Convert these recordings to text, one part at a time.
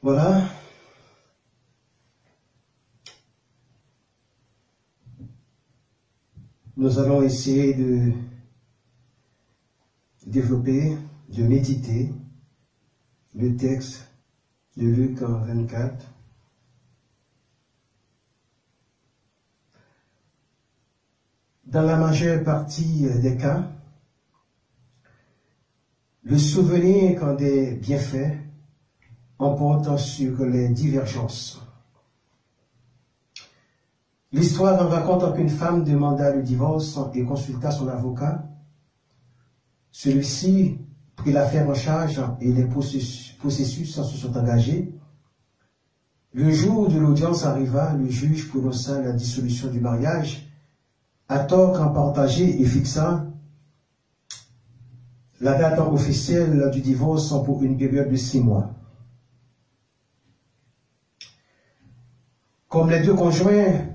Voilà. Nous allons essayer de développer, de méditer le texte de Luc 24. Dans la majeure partie des cas, le souvenir des bienfaits emporte sur les divergences. L'histoire en raconte qu'une femme demanda le divorce et consulta son avocat. Celui-ci prit l'affaire en charge et les processus se sont engagés. Le jour de l'audience arriva, le juge prononça la dissolution du mariage, à tort en partagé et fixa la date officielle du divorce pour une période de 6 mois. Comme les deux conjoints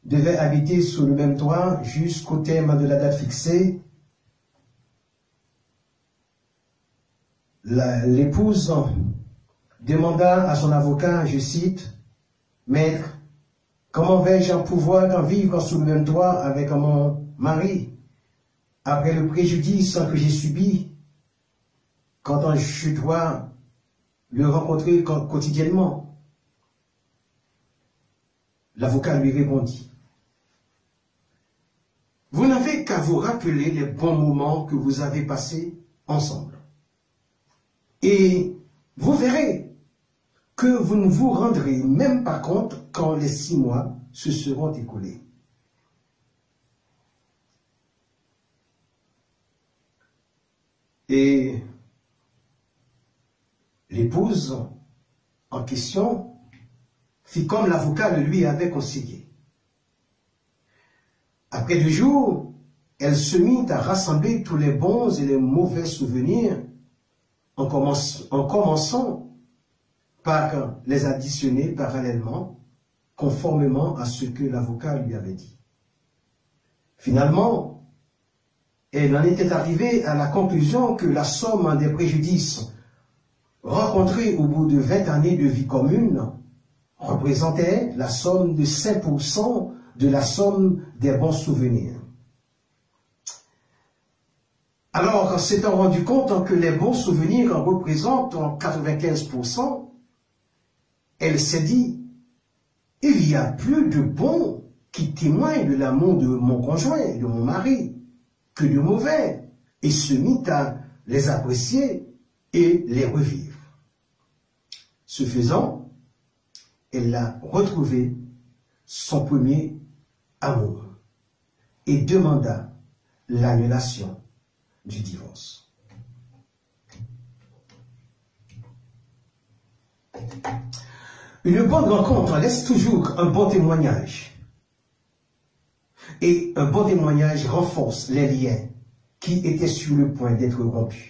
devaient habiter sous le même toit jusqu'au terme de la date fixée, l'épouse demanda à son avocat, je cite, « Maître, comment vais-je pouvoir vivre sous le même toit avec mon mari après le préjudice que j'ai subi quand je dois le rencontrer quotidiennement ?» L'avocat lui répondit, « Vous n'avez qu'à vous rappeler les bons moments que vous avez passés ensemble. Et vous verrez que vous ne vous rendrez même pas compte quand les 6 mois se seront écoulés. » Et l'épouse en question fit comme l'avocat le lui avait conseillé. Après 2 jours, elle se mit à rassembler tous les bons et les mauvais souvenirs en commençant par les additionner parallèlement, conformément à ce que l'avocat lui avait dit. Finalement, elle en était arrivée à la conclusion que la somme des préjudices rencontrés au bout de 20 années de vie commune représentait la somme de 5% de la somme des bons souvenirs. Alors, s'étant rendu compte que les bons souvenirs représentent 95%, elle s'est dit, il y a plus de bons qui témoignent de l'amour de mon conjoint, de mon mari, que de mauvais, et se mit à les apprécier et les revivre. Ce faisant, elle a retrouvé son premier amour et demanda l'annulation du divorce. Une bonne rencontre laisse toujours un bon témoignage. Et un bon témoignage renforce les liens qui étaient sur le point d'être rompus.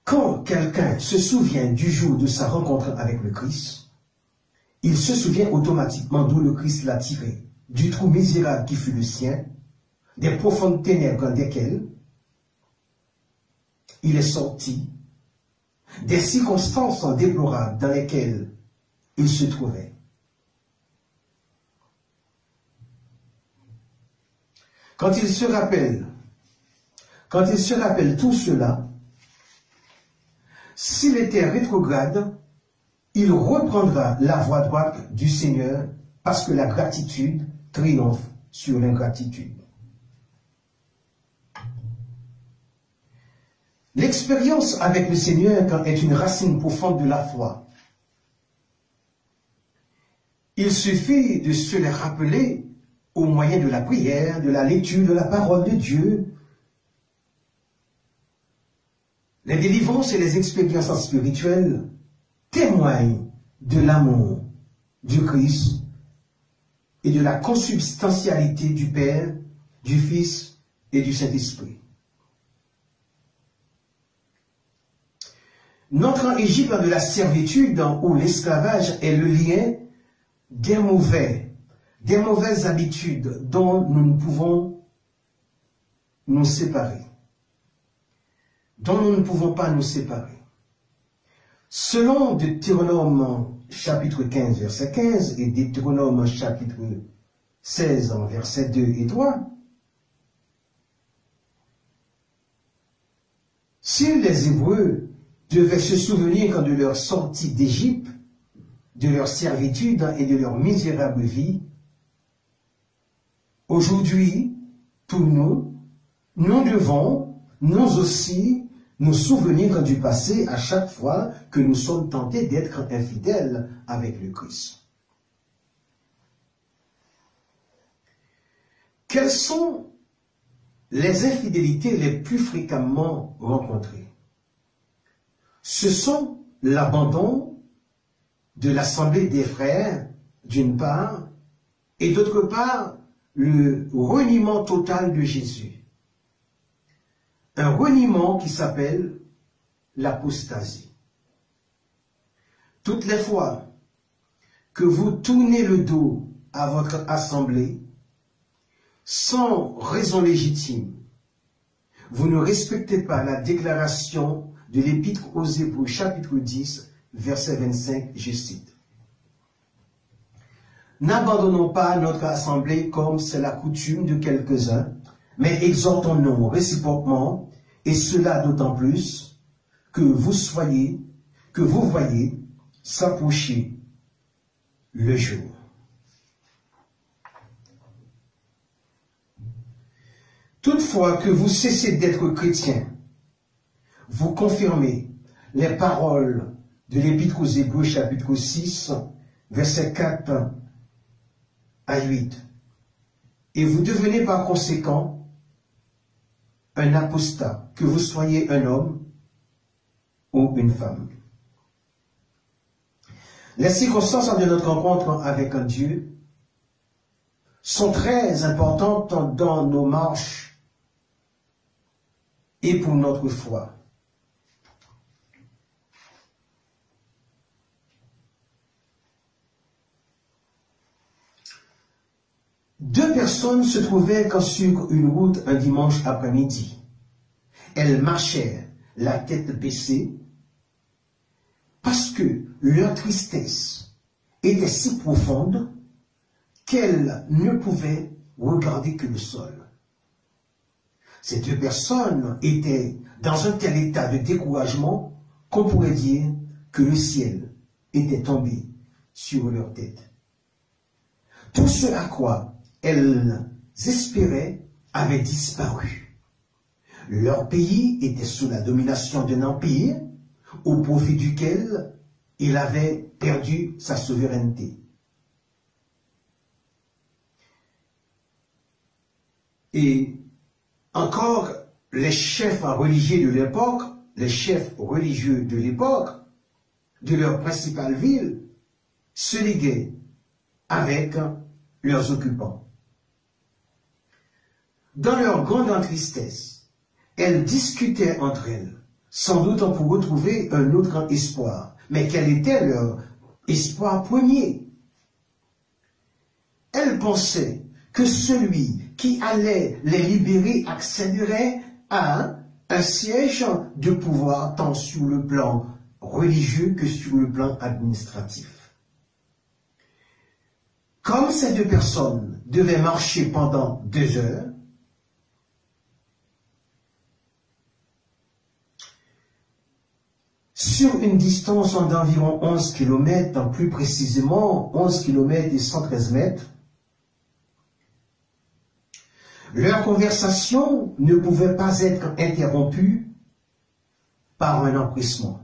Quand quelqu'un se souvient du jour de sa rencontre avec le Christ, il se souvient automatiquement d'où le Christ l'a tiré, du trou misérable qui fut le sien, des profondes ténèbres desquelles il est sorti, des circonstances déplorables dans lesquelles il se trouvait. Quand il se rappelle tout cela, s'il était rétrograde, il reprendra la voie droite du Seigneur parce que la gratitude triomphe sur l'ingratitude. L'expérience avec le Seigneur est une racine profonde de la foi. Il suffit de se les rappeler au moyen de la prière, de la lecture de la parole de Dieu. Les délivrances et les expériences spirituelles témoignent de l'amour du Christ et de la consubstantialité du Père, du Fils et du Saint-Esprit. Notre Égypte de la servitude ou l'esclavage est le lien des mauvaises habitudes dont nous ne pouvons nous séparer, dont nous ne pouvons pas nous séparer. Selon Deutéronome chapitre 15, verset 15 et Deutéronome chapitre 16, versets 2 et 3, si les Hébreux devaient se souvenir de leur sortie d'Égypte, de leur servitude et de leur misérable vie, aujourd'hui, pour nous, nous devons, nous aussi, nous souvenir du passé à chaque fois que nous sommes tentés d'être infidèles avec le Christ. Quelles sont les infidélités les plus fréquemment rencontrées? Ce sont l'abandon de l'assemblée des frères, d'une part, et d'autre part, le reniement total de Jésus. Un reniement qui s'appelle l'apostasie. Toutes les fois que vous tournez le dos à votre assemblée, sans raison légitime, vous ne respectez pas la déclaration de l'Épître aux Hébreux, chapitre 10, verset 25, je cite. N'abandonnons pas notre assemblée comme c'est la coutume de quelques-uns, mais exhortons-nous réciproquement, et cela d'autant plus que vous voyez s'approcher le jour. Toutefois que vous cessez d'être chrétien, vous confirmez les paroles de l'Épître aux Hébreux, chapitre 6, versets 4 à 8. Et vous devenez par conséquent un apostat, que vous soyez un homme ou une femme. Les circonstances de notre rencontre avec un Dieu sont très importantes dans nos marches et pour notre foi. Deux personnes se trouvaient sur une route un dimanche après-midi. Elles marchaient la tête baissée parce que leur tristesse était si profonde qu'elles ne pouvaient regarder que le sol. Ces deux personnes étaient dans un tel état de découragement qu'on pourrait dire que le ciel était tombé sur leur tête. Tout ce à quoi elles espéraient avait disparu. Leur pays était sous la domination d'un empire au profit duquel il avait perdu sa souveraineté. Et encore, les chefs religieux de l'époque, les chefs religieux de l'époque, de leur principale ville, se liguaient avec leurs occupants. Dans leur grande tristesse, elles discutaient entre elles, sans doute pour retrouver un autre espoir. Mais quel était leur espoir premier? Elles pensaient que celui qui allait les libérer accéderait à un siège de pouvoir tant sur le plan religieux que sur le plan administratif. Comme ces deux personnes devaient marcher pendant 2 heures, sur une distance d'environ 11 km, plus précisément 11 km et 113 mètres, leur conversation ne pouvait pas être interrompue par un empressement.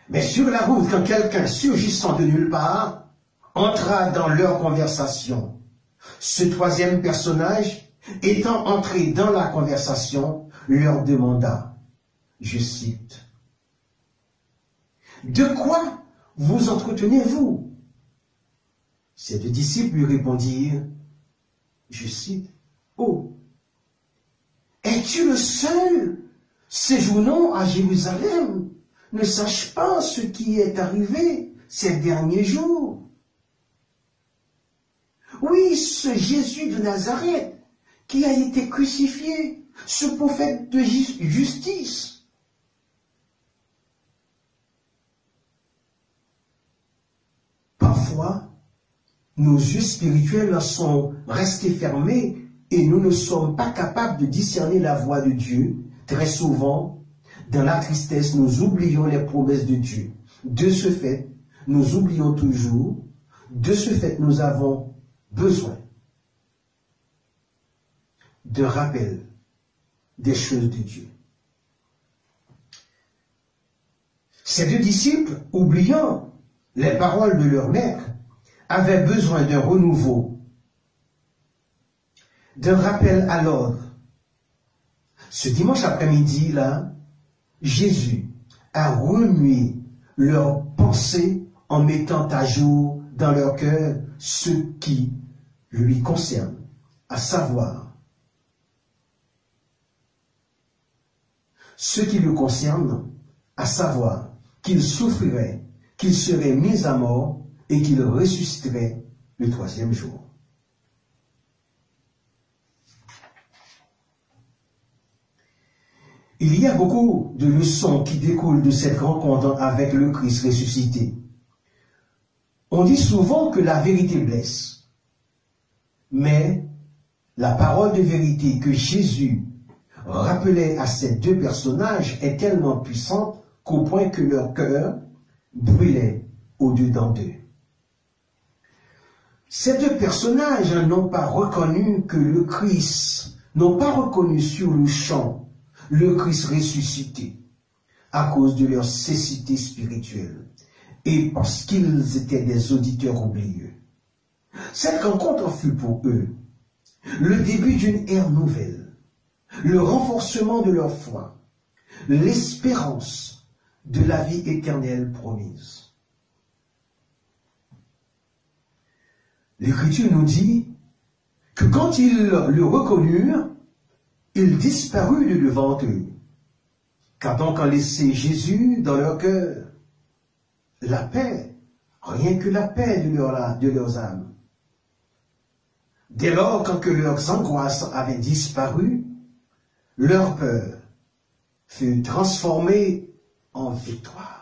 Mais sur la route, quand quelqu'un surgissant de nulle part entra dans leur conversation, ce troisième personnage, étant entré dans la conversation, leur demanda, je cite, « De quoi vous entretenez-vous » Ces deux disciples lui répondirent, je cite, « Oh, es-tu le seul séjournant à Jérusalem, ne sache pas ce qui est arrivé ces derniers jours? Oui, ce Jésus de Nazareth qui a été crucifié, ce prophète de justice. Parfois, nos yeux spirituels sont restés fermés et nous ne sommes pas capables de discerner la voix de Dieu. Très souvent, dans la tristesse, nous oublions les promesses de Dieu. De ce fait, nous oublions toujours. De ce fait, nous avons besoin de rappel des choses de Dieu. Ces deux disciples, oubliant les paroles de leur maître, avaient besoin d'un renouveau, d'un rappel à l'ordre. Ce dimanche après-midi, là, Jésus a remué leurs pensées en mettant à jour dans leur cœur ce qui lui concerne, à savoir ce qui le concerne, à savoir qu'il souffrirait, qu'il serait mis à mort et qu'il ressusciterait le troisième jour. Il y a beaucoup de leçons qui découlent de cette rencontre avec le Christ ressuscité. On dit souvent que la vérité blesse, mais la parole de vérité que Jésus rappelait à ces deux personnages est tellement puissante qu'au point que leur cœur brûlait au-dedans d'eux. Ces deux personnages n'ont pas reconnu que le Christ, n'ont pas reconnu sur le champ le Christ ressuscité à cause de leur cécité spirituelle et parce qu'ils étaient des auditeurs oublieux. Cette rencontre fut pour eux le début d'une ère nouvelle, le renforcement de leur foi, l'espérance de la vie éternelle promise. L'Écriture nous dit que quand ils le reconnurent, il disparut de devant eux. Car donc en laissé Jésus dans leur cœur, la paix, rien que la paix de leurs âmes. Dès lors, quand que leurs angoisses avaient disparu, leur peur fut transformée en victoire.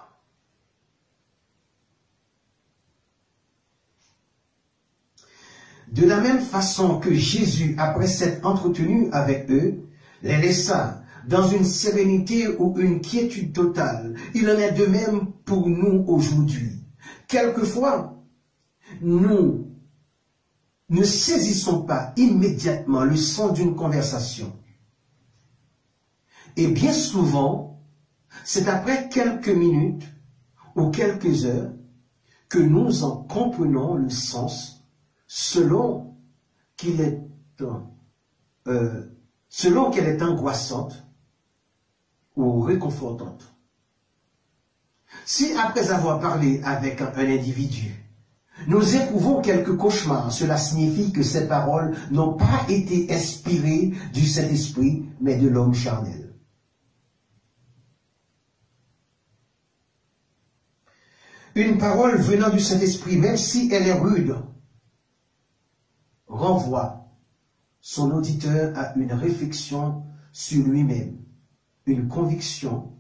De la même façon que Jésus, après s'être entretenu avec eux, les laissa dans une sérénité ou une quiétude totale. Il en est de même pour nous aujourd'hui. Quelquefois, nous ne saisissons pas immédiatement le sens d'une conversation. Et bien souvent, c'est après quelques minutes ou quelques heures que nous en comprenons le sens selon qu'elle est angoissante ou réconfortante. Si après avoir parlé avec un individu, nous éprouvons quelques cauchemars, cela signifie que ces paroles n'ont pas été inspirées du Saint-Esprit, mais de l'homme charnel. Une parole venant du Saint-Esprit, même si elle est rude, renvoie son auditeur à une réflexion sur lui-même, une conviction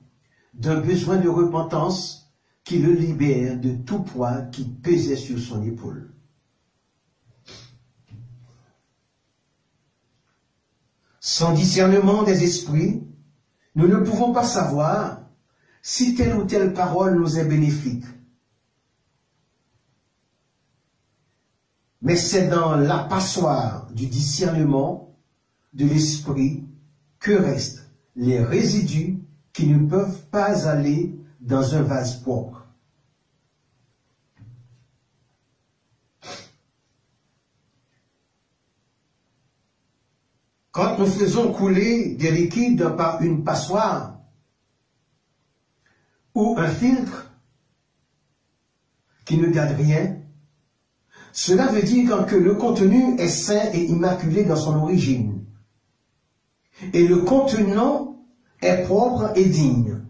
d'un besoin de repentance qui le libère de tout poids qui pesait sur son épaule. Sans discernement des esprits, nous ne pouvons pas savoir si telle ou telle parole nous est bénéfique. Mais c'est dans la passoire du discernement de l'esprit que restent les résidus qui ne peuvent pas aller dans un vase propre. Quand nous faisons couler des liquides par une passoire ou un filtre qui ne garde rien, cela veut dire que le contenu est sain et immaculé dans son origine. Et le contenant est propre et digne.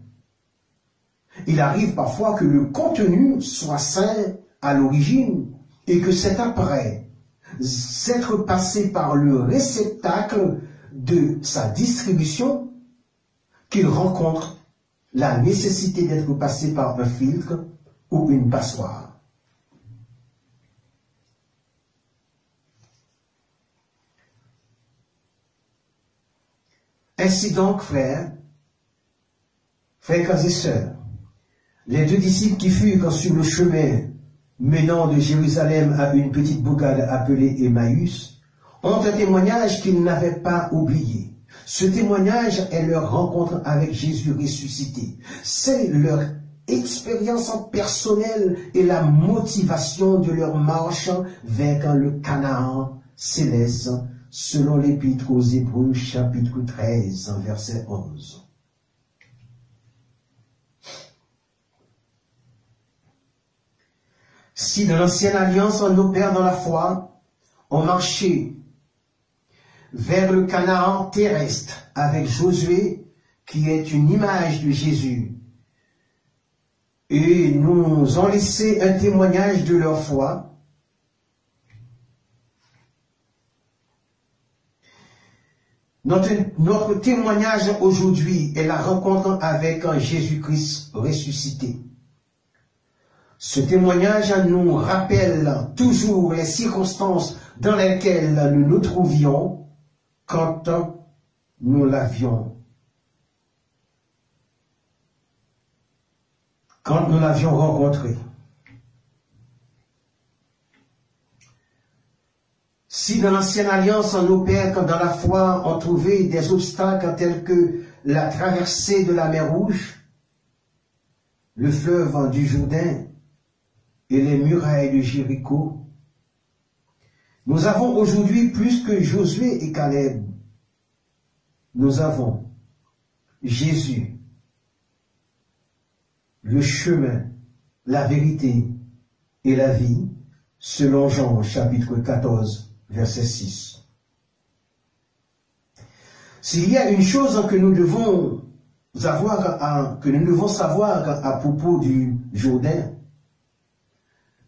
Il arrive parfois que le contenu soit sain à l'origine et que c'est après être passé par le réceptacle de sa distribution qu'il rencontre la nécessité d'être passé par un filtre ou une passoire. Ainsi donc, frères et sœurs, les deux disciples qui furent sur le chemin menant de Jérusalem à une petite bourgade appelée Emmaüs ont un témoignage qu'ils n'avaient pas oublié. Ce témoignage est leur rencontre avec Jésus ressuscité. C'est leur expérience personnelle et la motivation de leur marche vers le Canaan céleste, selon l'Épître aux Hébreux, chapitre 13, verset 11. Si dans l'ancienne alliance, nos pères dans la foi ont marché vers le Canaan terrestre avec Josué, qui est une image de Jésus, et nous ont laissé un témoignage de leur foi, notre témoignage aujourd'hui est la rencontre avec un Jésus-Christ ressuscité. Ce témoignage nous rappelle toujours les circonstances dans lesquelles nous nous trouvions quand nous l'avions rencontré. Si dans l'ancienne alliance, nos pères, dans la foi, ont trouvé des obstacles tels que la traversée de la mer Rouge, le fleuve du Jourdain et les murailles de Jéricho, nous avons aujourd'hui plus que Josué et Caleb. Nous avons Jésus, le chemin, la vérité et la vie, selon Jean chapitre 14, verset 6. S'il y a une chose que nous devons savoir à propos du Jourdain,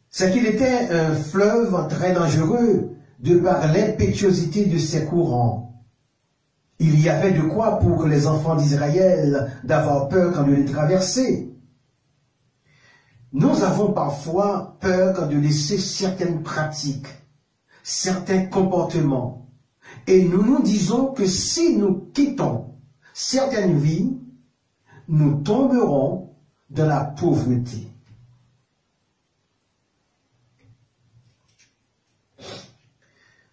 c'est qu'il était un fleuve très dangereux de par l'impétuosité de ses courants. Il y avait de quoi pour les enfants d'Israël d'avoir peur quand de les traverser. Nous avons parfois peur de laisser certaines pratiques, certains comportements, et nous nous disons que si nous quittons certaines vies, nous tomberons dans la pauvreté.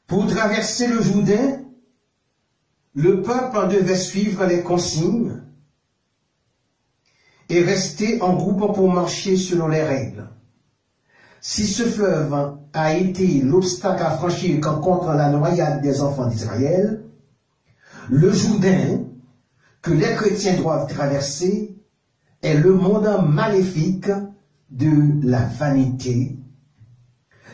Pour traverser le Jourdain, le peuple devait suivre les consignes et rester en groupe pour marcher selon les règles. Si ce fleuve a été l'obstacle à franchir contre la noyade des enfants d'Israël, le Jourdain que les chrétiens doivent traverser est le monde maléfique de la vanité.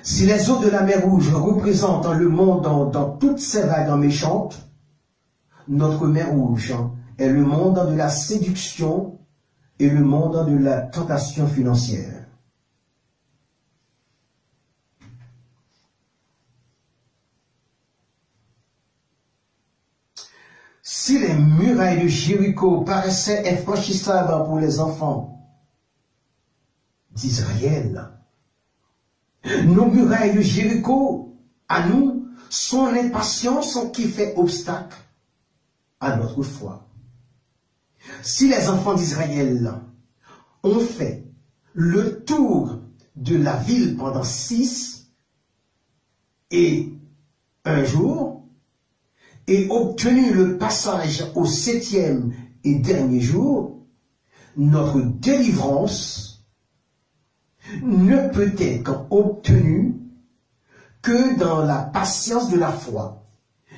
Si les eaux de la mer Rouge représentent le monde dans toutes ses vagues méchantes, notre mer Rouge est le monde de la séduction et le monde de la tentation financière. Si les murailles de Jéricho paraissaient infranchissables pour les enfants d'Israël, nos murailles de Jéricho, à nous, sont l'impatience qui fait obstacle à notre foi. Si les enfants d'Israël ont fait le tour de la ville pendant 6 et 1 jour, et obtenu le passage au 7e et dernier jour, notre délivrance ne peut être obtenue que dans la patience de la foi,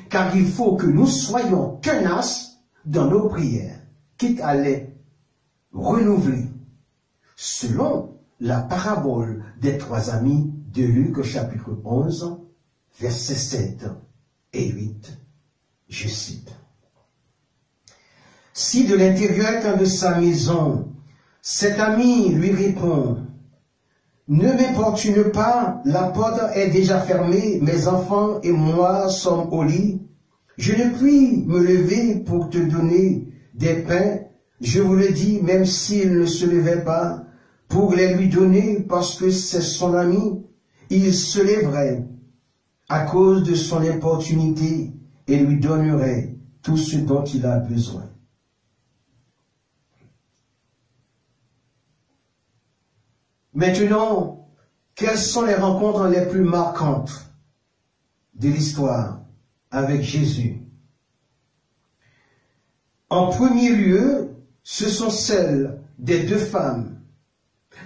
car il faut que nous soyons tenaces dans nos prières, quitte à les renouveler, selon la parabole des 3 amis de Luc chapitre 11, versets 7 et 8. Je cite. Si de l'intérieur de sa maison, cet ami lui répond, ne m'importune pas, la porte est déjà fermée, mes enfants et moi sommes au lit. Je ne puis me lever pour te donner des pains, je vous le dis, même s'il ne se levait pas, pour les lui donner, parce que c'est son ami, il se lèverait à cause de son importunité et lui donnerait tout ce dont il a besoin. Maintenant, quelles sont les rencontres les plus marquantes de l'histoire avec Jésus? En premier lieu, ce sont celles des deux femmes,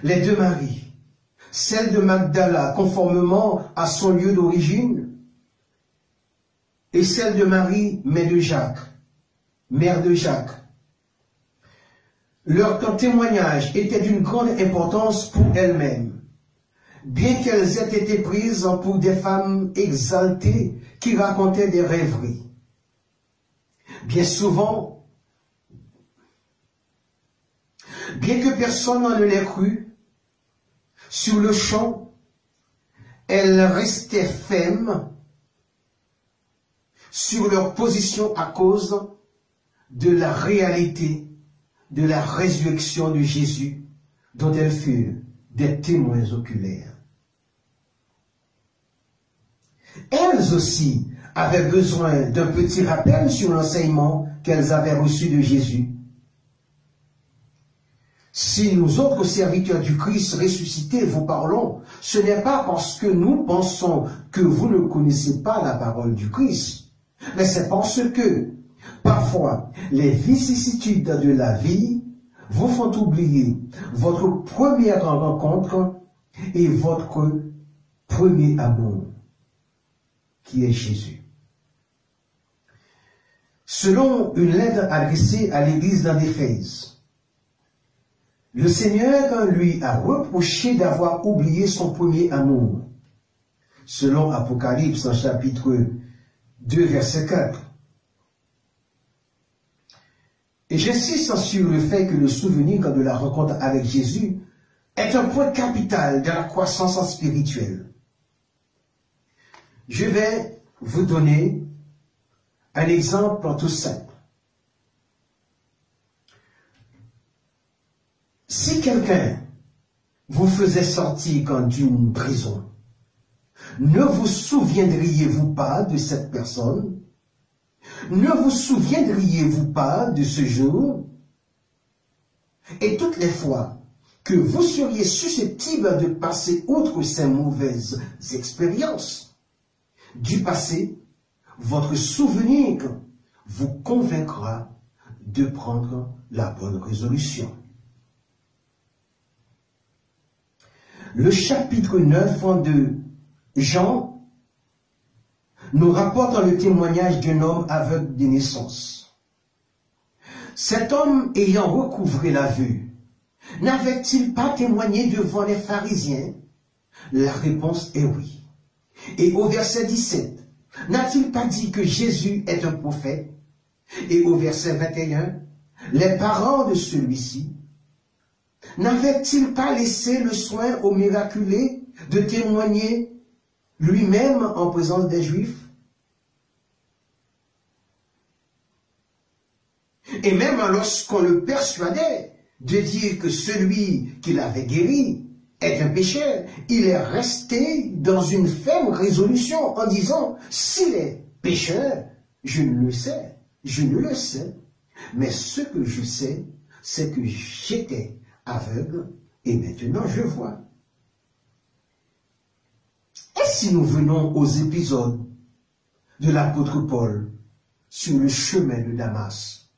les deux Maries, celle de Magdala, conformément à son lieu d'origine, et celle de Marie, mère de Jacques. Leur témoignage était d'une grande importance pour elles-mêmes, bien qu'elles aient été prises pour des femmes exaltées qui racontaient des rêveries. Bien souvent, bien que personne ne les crût, sur le champ, elles restaient fermes sur leur position à cause de la réalité de la résurrection de Jésus, dont elles furent des témoins oculaires. Elles aussi avaient besoin d'un petit rappel sur l'enseignement qu'elles avaient reçu de Jésus. Si nous autres serviteurs du Christ ressuscité vous parlons, ce n'est pas parce que nous pensons que vous ne connaissez pas la parole du Christ, mais c'est parce que, parfois, les vicissitudes de la vie vous font oublier votre première rencontre et votre premier amour, qui est Jésus. Selon une lettre adressée à l'église d'Éphèse, le Seigneur lui a reproché d'avoir oublié son premier amour, selon Apocalypse en chapitre 2, verset 4. Et j'insiste sur le fait que le souvenir de la rencontre avec Jésus est un point capital de la croissance spirituelle. Je vais vous donner un exemple tout simple. Si quelqu'un vous faisait sortir d'une prison, ne vous souviendriez-vous pas de cette personne? Ne vous souviendriez-vous pas de ce jour? Et toutes les fois que vous seriez susceptible de passer outre ces mauvaises expériences du passé, votre souvenir vous convaincra de prendre la bonne résolution. Le chapitre 9 de Jean nous rapporte le témoignage d'un homme aveugle de naissance. Cet homme ayant recouvré la vue, n'avait-il pas témoigné devant les pharisiens? La réponse est oui. Et au verset 17, n'a-t-il pas dit que Jésus est un prophète? Et au verset 21, les parents de celui-ci n'avait-il pas laissé le soin au miraculé de témoigner lui-même en présence des Juifs? Et même lorsqu'on le persuadait de dire que celui qui l'avait guéri est un pécheur, il est resté dans une ferme résolution en disant, s'il est pécheur, je ne le sais, mais ce que je sais, c'est que j'étais aveugle et maintenant je vois. Et si nous venons aux épisodes de l'apôtre Paul sur le chemin de Damas,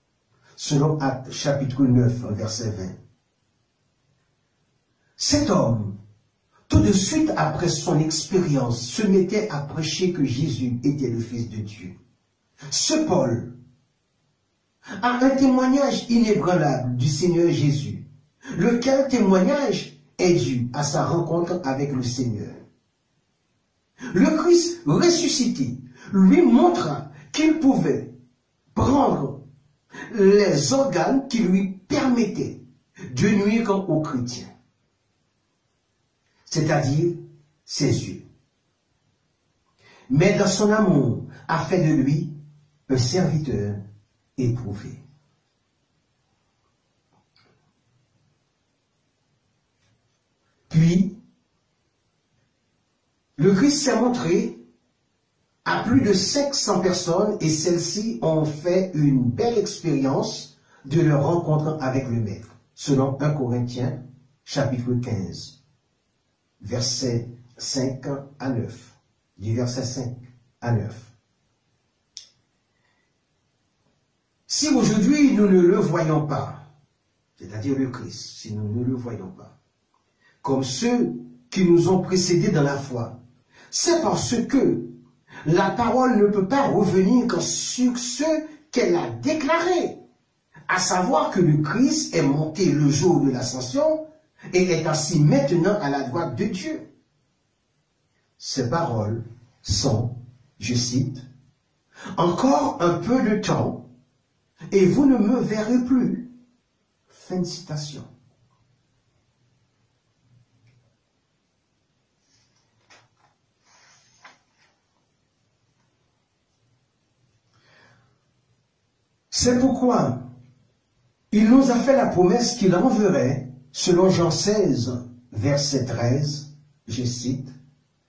selon Actes chapitre 9, verset 20. Cet homme, tout de suite après son expérience, se mettait à prêcher que Jésus était le Fils de Dieu. Ce Paul a un témoignage inébranlable du Seigneur Jésus, lequel témoignage est dû à sa rencontre avec le Seigneur. Le Christ ressuscité lui montra qu'il pouvait prendre les organes qui lui permettaient de nuire aux chrétiens. c'est-à-dire ses yeux. Mais dans son amour, a fait de lui un serviteur éprouvé. Puis, le Christ s'est montré à plus de 500 personnes et celles-ci ont fait une belle expérience de leur rencontre avec le Maître, selon 1 Corinthiens, chapitre 15, versets 5 à 9. Du verset 5 à 9. Si aujourd'hui nous ne le voyons pas, c'est-à-dire le Christ, si nous ne le voyons pas, comme ceux qui nous ont précédés dans la foi, c'est parce que la parole ne peut pas revenir que sur ce qu'elle a déclaré, à savoir que le Christ est monté le jour de l'ascension et est assis maintenant à la droite de Dieu. Ces paroles sont, je cite, « Encore un peu de temps, et vous ne me verrez plus. » Fin de citation. C'est pourquoi il nous a fait la promesse qu'il enverrait, selon Jean 16, verset 13, je cite,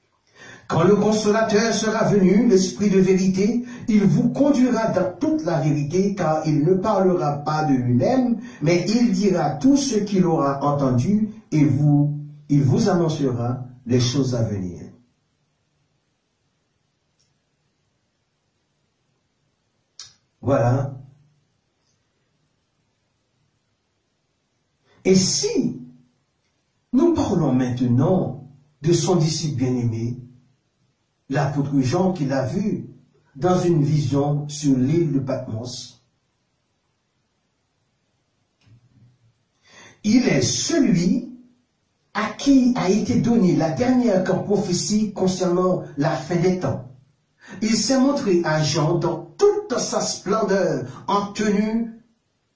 « Quand le Consolateur sera venu, l'Esprit de vérité, il vous conduira dans toute la vérité, car il ne parlera pas de lui-même, mais il dira tout ce qu'il aura entendu, et il vous annoncera les choses à venir. » Voilà. Et si nous parlons maintenant de son disciple bien-aimé, l'apôtre Jean qui l'a vu dans une vision sur l'île de Patmos, il est celui à qui a été donnée la dernière prophétie concernant la fin des temps. Il s'est montré à Jean dans toute sa splendeur en tenue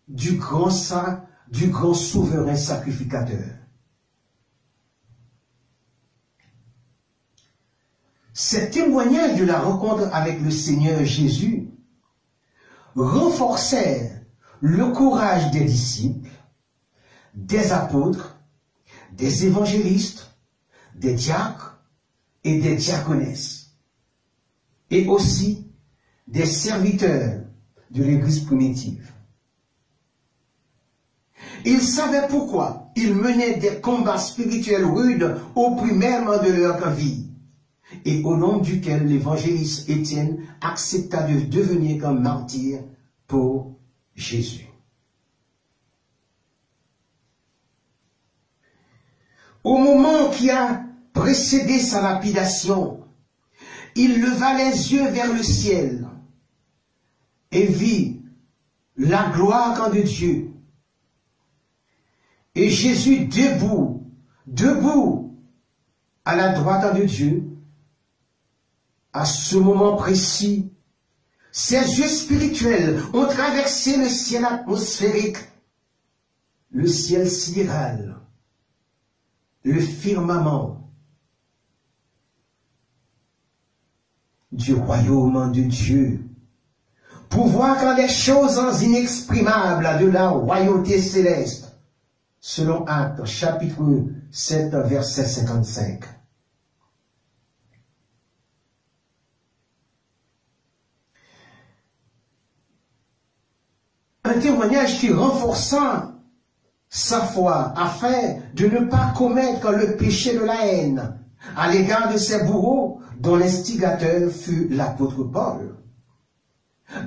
du grand souverain sacrificateur. Ces témoignages de la rencontre avec le Seigneur Jésus renforcèrent le courage des disciples, des apôtres, des évangélistes, des diacres et des diaconesses, et aussi des serviteurs de l'Église primitive. Ils savaient pourquoi ils menaient des combats spirituels rudes au prix même de leur vie, et au nom duquel l'évangéliste Étienne accepta de devenir un martyr pour Jésus. Au moment qui a précédé sa lapidation, il leva les yeux vers le ciel et vit la gloire de Dieu. Et Jésus debout à la droite de Dieu, à ce moment précis, ses yeux spirituels ont traversé le ciel atmosphérique, le ciel sidéral, le firmament du royaume de Dieu, pour voir quand les choses inexprimables de la royauté céleste, selon Actes, chapitre 7, verset 55. Un témoignage qui renforça sa foi afin de ne pas commettre le péché de la haine à l'égard de ses bourreaux dont l'instigateur fut l'apôtre Paul.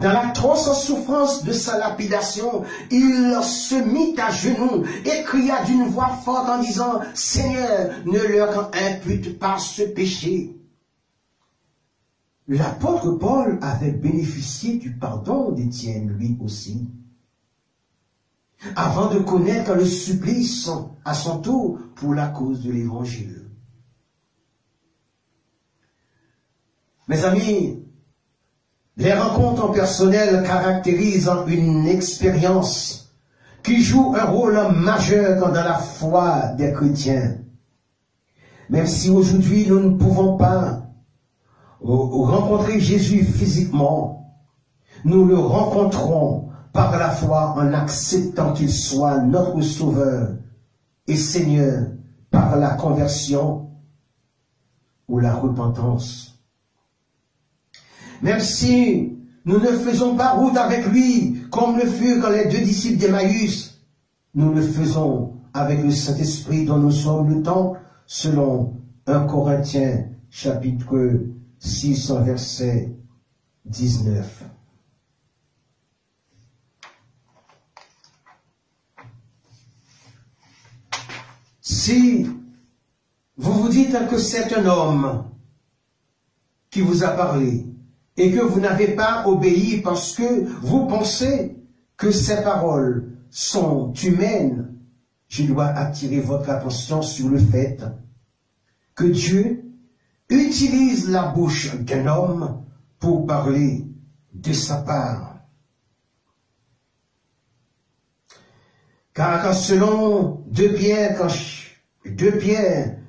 Dans l'atroce souffrance de sa lapidation, il se mit à genoux et cria d'une voix forte en disant « Seigneur, ne leur impute pas ce péché ». L'apôtre Paul avait bénéficié du pardon d'Étienne lui aussi, avant de connaître le supplice à son tour pour la cause de l'Évangile. Mes amis, les rencontres personnelles caractérisent une expérience qui joue un rôle majeur dans la foi des chrétiens. même si aujourd'hui nous ne pouvons pas rencontrer Jésus physiquement, nous le rencontrons par la foi en acceptant qu'il soit notre Sauveur et Seigneur par la conversion ou la repentance. Même si nous ne faisons pas route avec lui, comme le furent les deux disciples d'Emmaüs, nous le faisons avec le Saint-Esprit dont nous sommes le temple, selon 1 Corinthiens chapitre 6, verset 19. Si vous vous dites que c'est un homme qui vous a parlé et que vous n'avez pas obéi parce que vous pensez que ces paroles sont humaines, je dois attirer votre attention sur le fait que Dieu utilise la bouche d'un homme pour parler de sa part. Car selon 2 Pierre,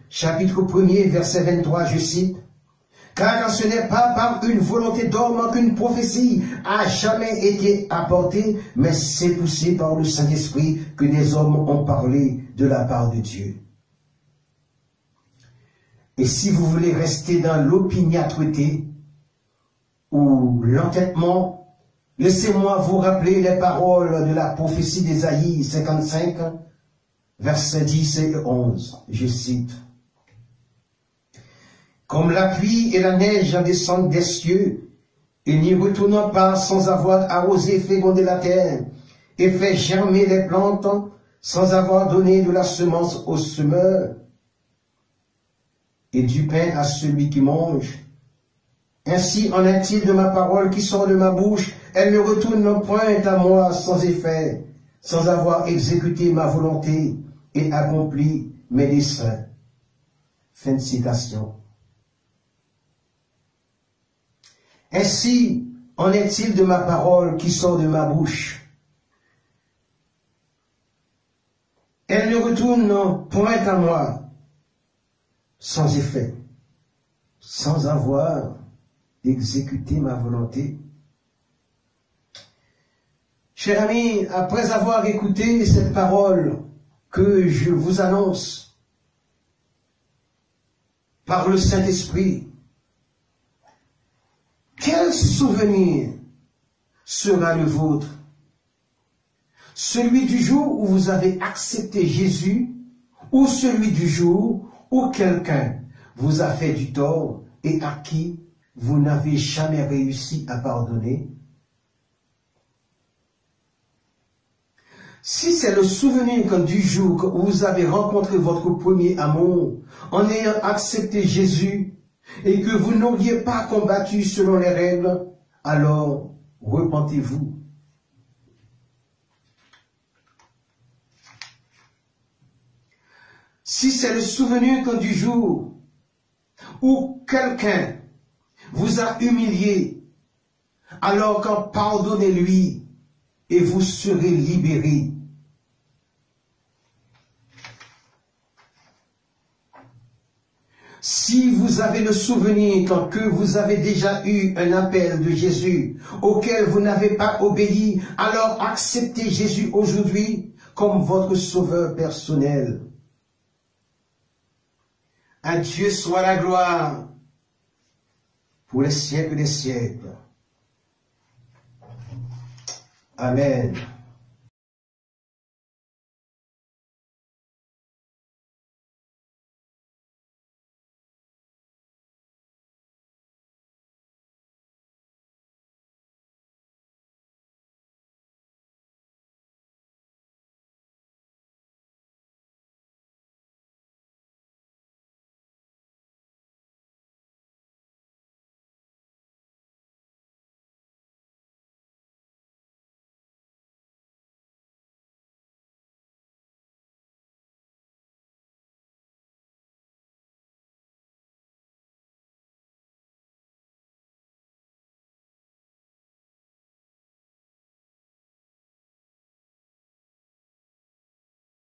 chapitre 1er, verset 23, je cite, « Car ce n'est pas par une volonté d'homme qu'une prophétie a jamais été apportée, mais c'est poussé par le Saint-Esprit que des hommes ont parlé de la part de Dieu. » Et si vous voulez rester dans l'opiniâtreté ou l'entêtement, laissez-moi vous rappeler les paroles de la prophétie d'Ésaïe 55, versets 10 et 11. Je cite. « Comme la pluie et la neige descendent des cieux, et n'y retournant pas sans avoir arrosé, fécondé la terre, et fait germer les plantes, sans avoir donné de la semence au semeur, et du pain à celui qui mange. Ainsi en est-il de ma parole qui sort de ma bouche, elle ne retourne point à moi sans effet, sans avoir exécuté ma volonté et accompli mes desseins. » Fin de citation. Ainsi en est-il de ma parole qui sort de ma bouche. Elle ne retourne point à moi sans effet, sans avoir exécuté ma volonté. Chers amis, après avoir écouté cette parole que je vous annonce par le Saint-Esprit, quel souvenir sera le vôtre? Celui du jour où vous avez accepté Jésus ou celui du jour où quelqu'un vous a fait du tort et à qui vous n'avez jamais réussi à pardonner? Si c'est le souvenir du jour où vous avez rencontré votre premier amour en ayant accepté Jésus et que vous n'auriez pas combattu selon les règles, alors repentez-vous. Si c'est le souvenir du jour où quelqu'un vous a humilié, alors qu'en pardonnez-lui et vous serez libérés. Si vous avez le souvenir que vous avez déjà eu un appel de Jésus auquel vous n'avez pas obéi, alors acceptez Jésus aujourd'hui comme votre sauveur personnel. À Dieu soit la gloire pour les siècles des siècles. Amen.